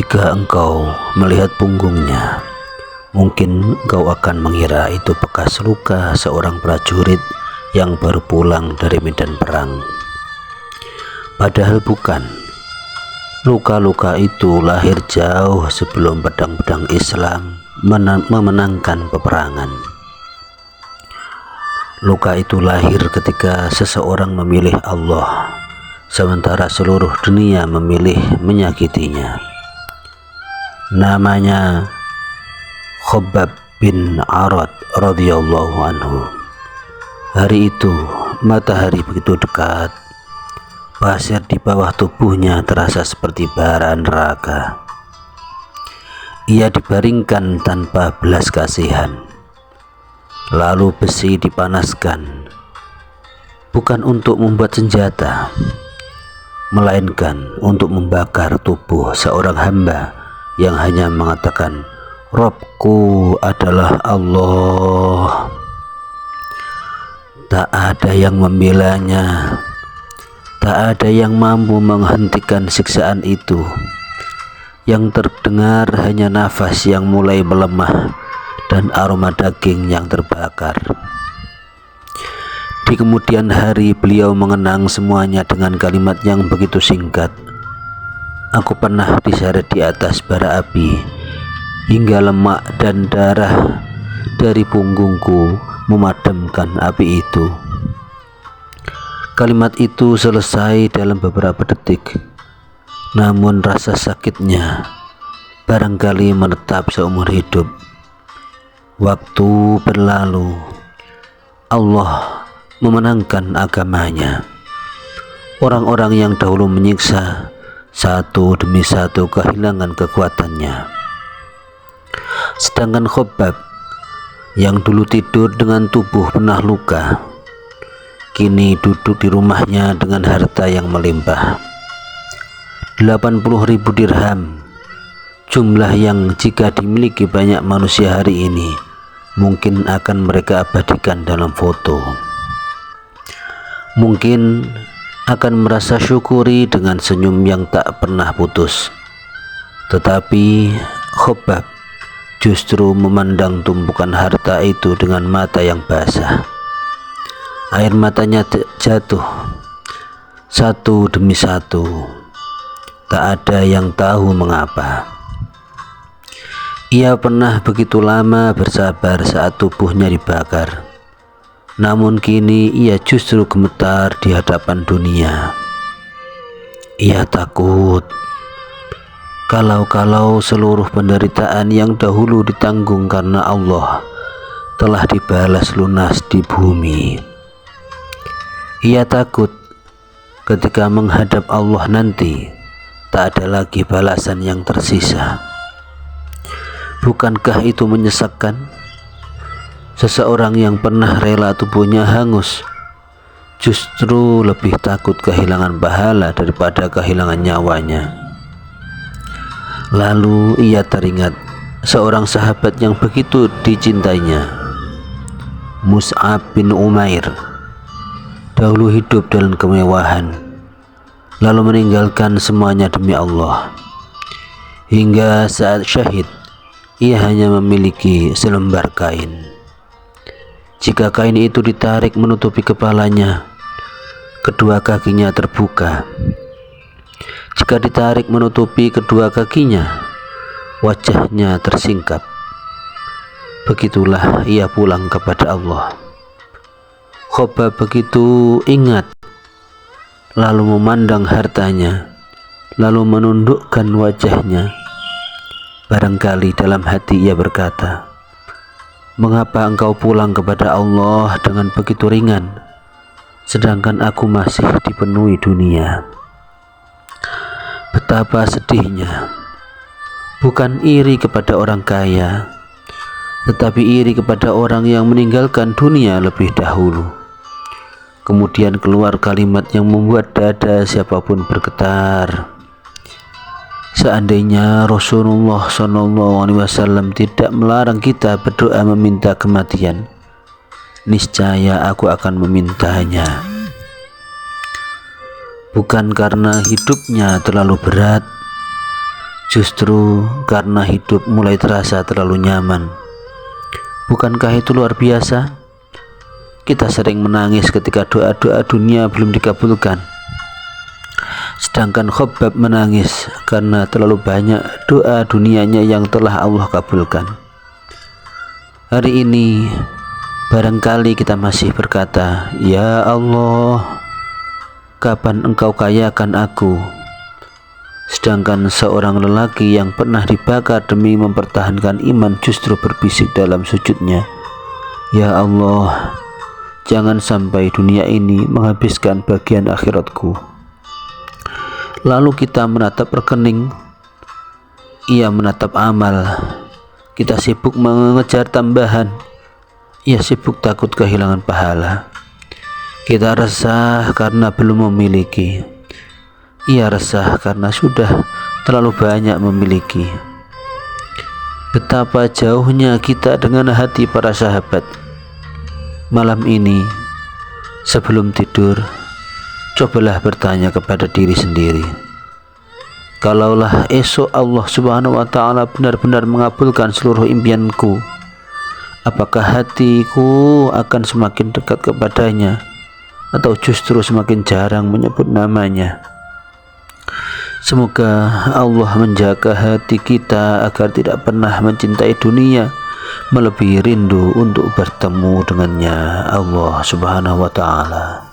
Jika engkau melihat punggungnya, mungkin engkau akan mengira itu bekas luka seorang prajurit yang baru pulang dari medan perang. Padahal bukan. Luka-luka itu lahir jauh sebelum pedang-pedang Islam memenangkan peperangan. Luka itu lahir ketika seseorang memilih Allah, sementara seluruh dunia memilih menyakitinya. Namanya Khabbab bin Arad radhiyallahu anhu. Hari itu matahari begitu dekat, pasir di bawah tubuhnya terasa seperti bara neraka. Ia dibaringkan tanpa belas kasihan, lalu besi dipanaskan, bukan untuk membuat senjata, melainkan untuk membakar tubuh seorang hamba yang hanya mengatakan, "Robku adalah Allah." Tak ada yang membelanya, tak ada yang mampu menghentikan siksaan itu. Yang terdengar hanya nafas yang mulai melemah dan aroma daging yang terbakar. Di kemudian hari beliau mengenang semuanya dengan kalimat yang begitu singkat. Aku pernah diseret di atas bara api hingga lemak dan darah dari punggungku memadamkan api itu. Kalimat itu selesai dalam beberapa detik, namun rasa sakitnya barangkali menetap seumur hidup. Waktu berlalu, Allah memenangkan agamanya. Orang-orang yang dahulu menyiksa satu demi satu kehilangan kekuatannya. Sedangkan Khabbab yang dulu tidur dengan tubuh penuh luka, kini duduk di rumahnya dengan harta yang melimpah. 80.000 dirham, jumlah yang jika dimiliki banyak manusia hari ini mungkin akan mereka abadikan dalam foto. Mungkin akan merasa syukuri dengan senyum yang tak pernah putus. Tetapi Khabbab justru memandang tumpukan harta itu dengan mata yang basah. Air matanya jatuh satu demi satu. Tak ada yang tahu mengapa. Ia pernah begitu lama bersabar saat tubuhnya dibakar. Namun kini ia justru gemetar di hadapan dunia. Ia takut kalau seluruh penderitaan yang dahulu ditanggung karena Allah telah dibalas lunas di bumi. Ia takut ketika menghadap Allah nanti tak ada lagi balasan yang tersisa. Bukankah itu menyesakkan? Seseorang yang pernah rela tubuhnya hangus justru lebih takut kehilangan pahala daripada kehilangan nyawanya. Lalu ia teringat seorang sahabat yang begitu dicintainya, Mus'ab bin Umair. Dahulu hidup dalam kemewahan, lalu meninggalkan semuanya demi Allah. Hingga saat syahid, ia hanya memiliki selembar kain. Jika kain itu ditarik menutupi kepalanya, kedua kakinya terbuka. Jika ditarik menutupi kedua kakinya, wajahnya tersingkap. Begitulah ia pulang kepada Allah. Khabbab begitu ingat, lalu memandang hartanya, lalu menundukkan wajahnya. Barangkali dalam hati ia berkata, "Mengapa engkau pulang kepada Allah dengan begitu ringan, sedangkan aku masih dipenuhi dunia?" Betapa sedihnya. Bukan iri kepada orang kaya, tetapi iri kepada orang yang meninggalkan dunia lebih dahulu. Kemudian keluar kalimat yang membuat dada siapapun bergetar. Seandainya Rasulullah SAW tidak melarang kita berdoa meminta kematian, niscaya aku akan memintanya. Bukan karena hidupnya terlalu berat, Justru karena hidup mulai terasa terlalu nyaman. Bukankah itu luar biasa? Kita sering menangis ketika doa-doa dunia belum dikabulkan. Sedangkan Khabbab menangis karena terlalu banyak doa dunianya yang telah Allah kabulkan. Hari ini barangkali kita masih berkata, "Ya Allah, kapan Engkau kayakan aku?" Sedangkan seorang lelaki yang pernah dibakar demi mempertahankan iman justru berbisik dalam sujudnya, "Ya Allah, jangan sampai dunia ini menghabiskan bagian akhiratku." Lalu kita menatap rekening, ia menatap amal. Kita sibuk mengejar tambahan, ia sibuk takut kehilangan pahala. Kita resah karena belum memiliki, ia resah karena sudah terlalu banyak memiliki. Betapa jauhnya kita dengan hati para sahabat. Malam ini sebelum tidur, cobalah bertanya kepada diri sendiri, kalaulah esok Allah Subhanahu wa Ta'ala benar-benar mengabulkan seluruh impianku, apakah hatiku akan semakin dekat kepadanya atau justru semakin jarang menyebut namanya? Semoga Allah menjaga hati kita agar tidak pernah mencintai dunia melebihi rindu untuk bertemu dengannya Allah Subhanahu wa Ta'ala.